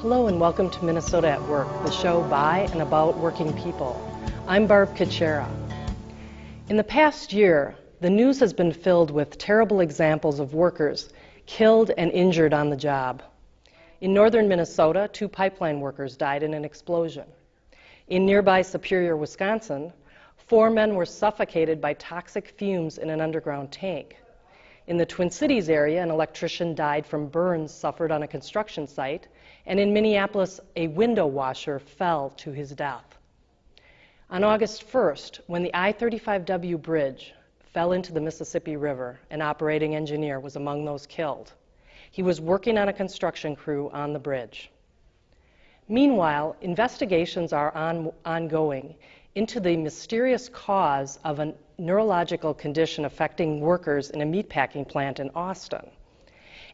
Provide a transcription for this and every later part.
Hello and welcome to Minnesota at Work, the show by and about working people. I'm Barb Kachera. In the past year, the news has been filled with terrible examples of workers killed and injured on the job. In northern Minnesota, 2 pipeline workers died in an explosion. In nearby Superior, Wisconsin, 4 men were suffocated by toxic fumes in an underground tank. In the Twin Cities area, an electrician died from burns suffered on a construction site, and in Minneapolis, a window washer fell to his death. On August 1st, when the I-35W bridge fell into the Mississippi River, an operating engineer was among those killed. He was working on a construction crew on the bridge. Meanwhile, investigations are ongoing into the mysterious cause of a neurological condition affecting workers in a meatpacking plant in Austin.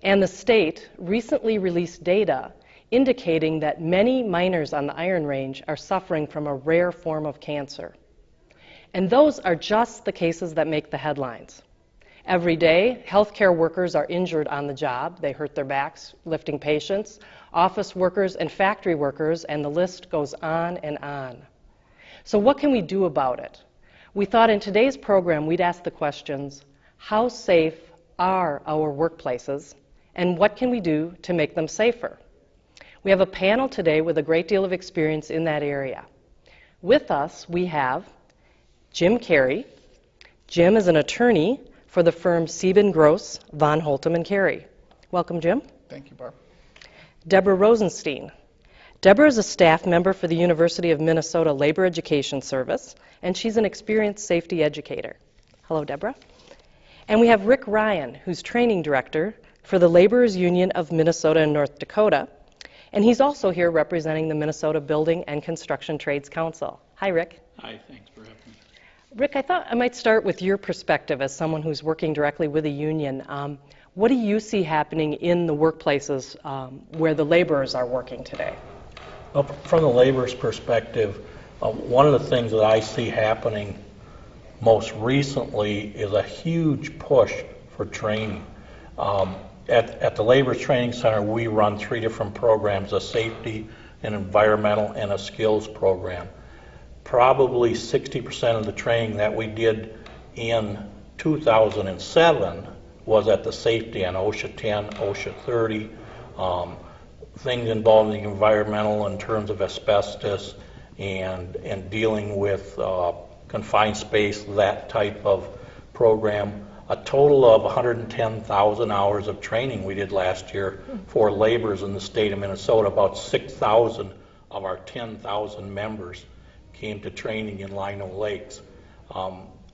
And the state recently released data indicating that many miners on the Iron Range are suffering from a rare form of cancer. And those are just the cases that make the headlines. Every day, healthcare workers are injured on the job. They hurt their backs lifting patients, office workers and factory workers, and the list goes on and on. So what can we do about it? We thought in today's program we'd ask the questions, how safe are our workplaces, and what can we do to make them safer? We have a panel today with a great deal of experience in that area. With us, we have Jim Carey. Jim is an attorney for the firm Sieben Gross, Von Holtum and Carey. Welcome, Jim. Thank you, Barb. Deborah Rosenstein. Deborah is a staff member for the University of Minnesota Labor Education Service, and she's an experienced safety educator. Hello, Deborah. And we have Rick Ryan, who's training director for the Laborers Union of Minnesota and North Dakota, and he's also here representing the Minnesota Building and Construction Trades Council. Hi, Rick. Hi, thanks for having me. Rick, I thought I might start with your perspective as someone who's working directly with a union. What do you see happening in the workplaces where the laborers are working today? Well, from the laborers' perspective, one of the things that I see happening most recently is a huge push for training. At the Laborers Training Center, we run 3 different programs, a safety, an environmental, and a skills program. Probably 60% of the training that we did in 2007 was at the safety on OSHA 10, OSHA 30, things involving the environmental in terms of asbestos and dealing with confined space, that type of program. A total of 110,000 hours of training we did last year for laborers in the state of Minnesota. About 6,000 of our 10,000 members came to training in Lino Lakes.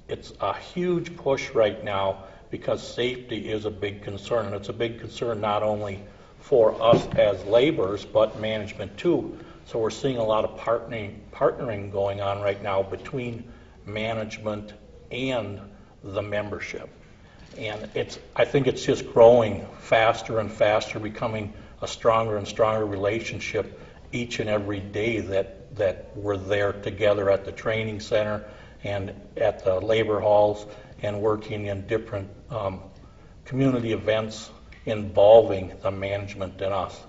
It's a huge push right now because safety is a big concern, and it's a big concern not only for us as laborers, but management too. So we're seeing a lot of partnering going on right now between management and the membership. And I think it's just growing faster and faster, becoming a stronger and stronger relationship each and every day that we're there together at the training center and at the labor halls and working in different community events involving the management and us.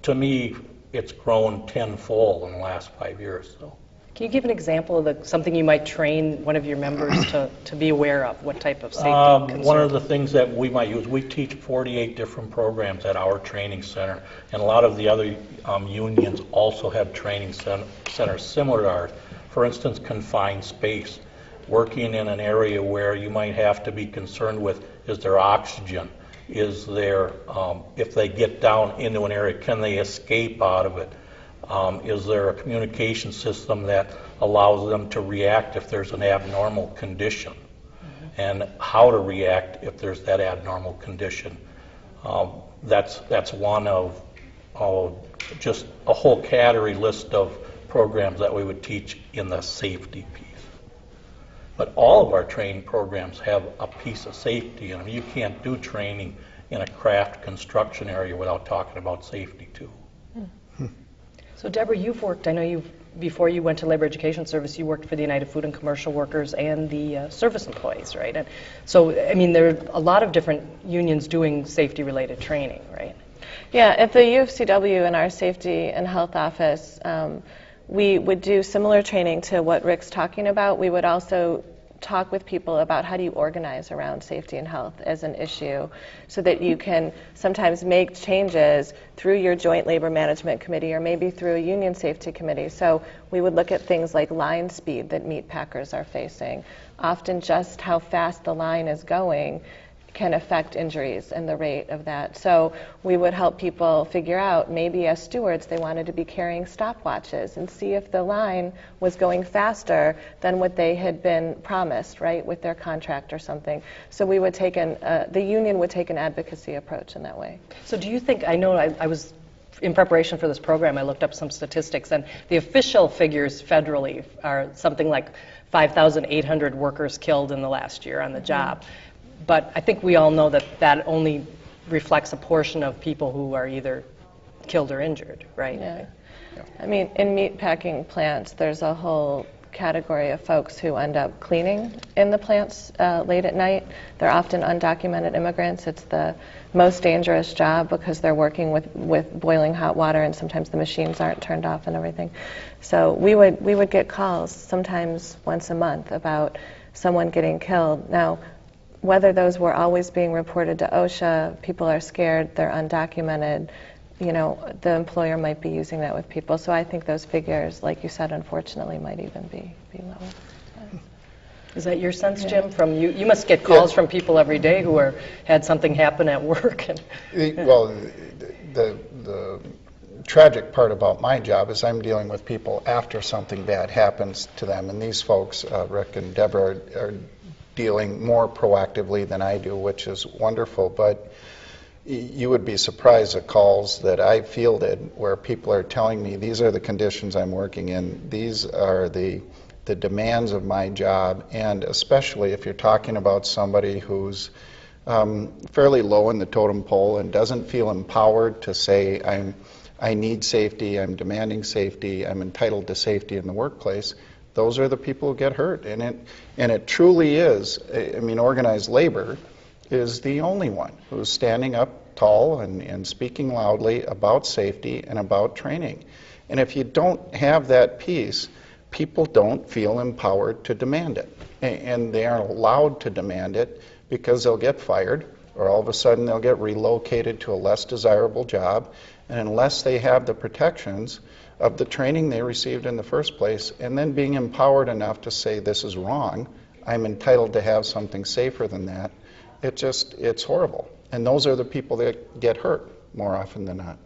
To me, it's grown tenfold in the last 5 years. So. Can you give an example of something you might train one of your members to be aware of? What type of safety concerns? One of the things that we might use, we teach 48 different programs at our training center, and a lot of the other unions also have training centers similar to ours. For instance, confined space, working in an area where you might have to be concerned with, is there oxygen? Is there, if they get down into an area, can they escape out of it? Is there a communication system that allows them to react if there's an abnormal condition? And how to react if there's that abnormal condition? That's one of just a whole category list of programs that we would teach in the safety piece. But all of our training programs have a piece of safety in them. You can't do training in a craft construction area without talking about safety too. So Deborah, you've worked, I know before you went to Labor Education Service, you worked for the United Food and Commercial Workers and the service employees, right? And so, I mean, there are a lot of different unions doing safety-related training, right? Yeah, at the UFCW in our safety and health office, we would do similar training to what Rick's talking about. We would also talk with people about how do you organize around safety and health as an issue so that you can sometimes make changes through your joint labor management committee or maybe through a union safety committee. So we would look at things like line speed that meat packers are facing. Often just how fast the line is going can affect injuries and the rate of that. So we would help people figure out, maybe as stewards they wanted to be carrying stopwatches and see if the line was going faster than what they had been promised, right, with their contract or something. So we would take the union would take an advocacy approach in that way. So do you think, I know I was, in preparation for this program, I looked up some statistics, and the official figures federally are something like 5,800 workers killed in the last year on the job. But I think we all know that that only reflects a portion of people who are either killed or injured, right? Yeah. I mean, in meatpacking plants, there's a whole category of folks who end up cleaning in the plants late at night. They're often undocumented immigrants. It's the most dangerous job because they're working with boiling hot water, and sometimes the machines aren't turned off and everything. So we would get calls sometimes once a month about someone getting killed. Now, whether those were always being reported to OSHA, people are scared, they're undocumented, you know, the employer might be using that with people. So I think those figures, like you said, unfortunately might even be lower. Is that your sense, Jim? From you? You must get calls from people every day who had something happen at work. Well, the tragic part about my job is I'm dealing with people after something bad happens to them, and these folks, Rick and Deborah, are dealing more proactively than I do, which is wonderful. But you would be surprised at calls that I fielded where people are telling me these are the conditions I'm working in, these are the demands of my job, and especially if you're talking about somebody who's fairly low in the totem pole and doesn't feel empowered to say I need safety, I'm demanding safety, I'm entitled to safety in the workplace. Those are the people who get hurt, and it truly is. I mean, organized labor is the only one who's standing up tall and speaking loudly about safety and about training. And if you don't have that piece, people don't feel empowered to demand it, and they aren't allowed to demand it because they'll get fired, or all of a sudden they'll get relocated to a less desirable job, and unless they have the protections of the training they received in the first place, and then being empowered enough to say this is wrong, I'm entitled to have something safer than that, it's horrible. And those are the people that get hurt more often than not.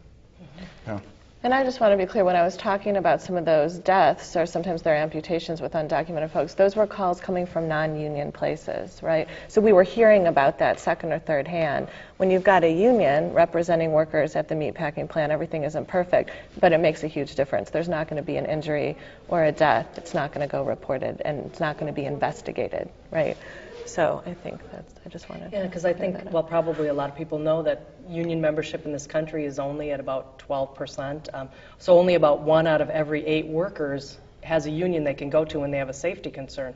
Yeah. And I just want to be clear, when I was talking about some of those deaths, or sometimes their amputations with undocumented folks, those were calls coming from non-union places, right? So we were hearing about that second or third hand. When you've got a union representing workers at the meatpacking plant, everything isn't perfect, but it makes a huge difference. There's not going to be an injury or a death. It's not going to go reported, and it's not going to be investigated, right? So I think I just wanted to... Yeah, because I think, well, probably a lot of people know that union membership in this country is only at about 12%. So only about 1 out of every 8 workers has a union they can go to when they have a safety concern.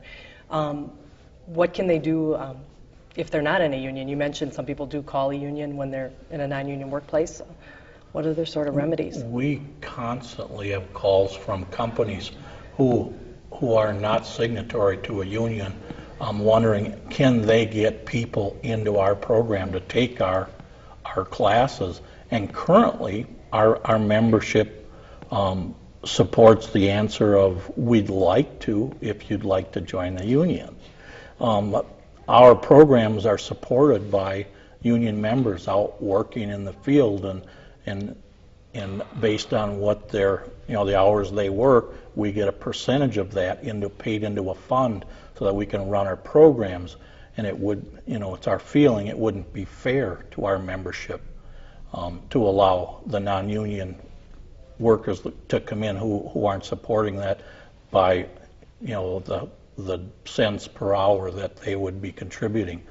What can they do if they're not in a union? You mentioned some people do call a union when they're in a non-union workplace. What are their sort of remedies? We constantly have calls from companies who are not signatory to a union, wondering, can they get people into our program to take our classes? And currently, our membership supports the answer of, we'd like to, if you'd like to join the union. Our programs are supported by union members out working in the field, and based on what their, the hours they work, we get a percentage of that paid into a fund so that we can run our programs. And it would, it's our feeling it wouldn't be fair to our membership to allow the non-union workers to come in who aren't supporting that by, the cents per hour that they would be contributing.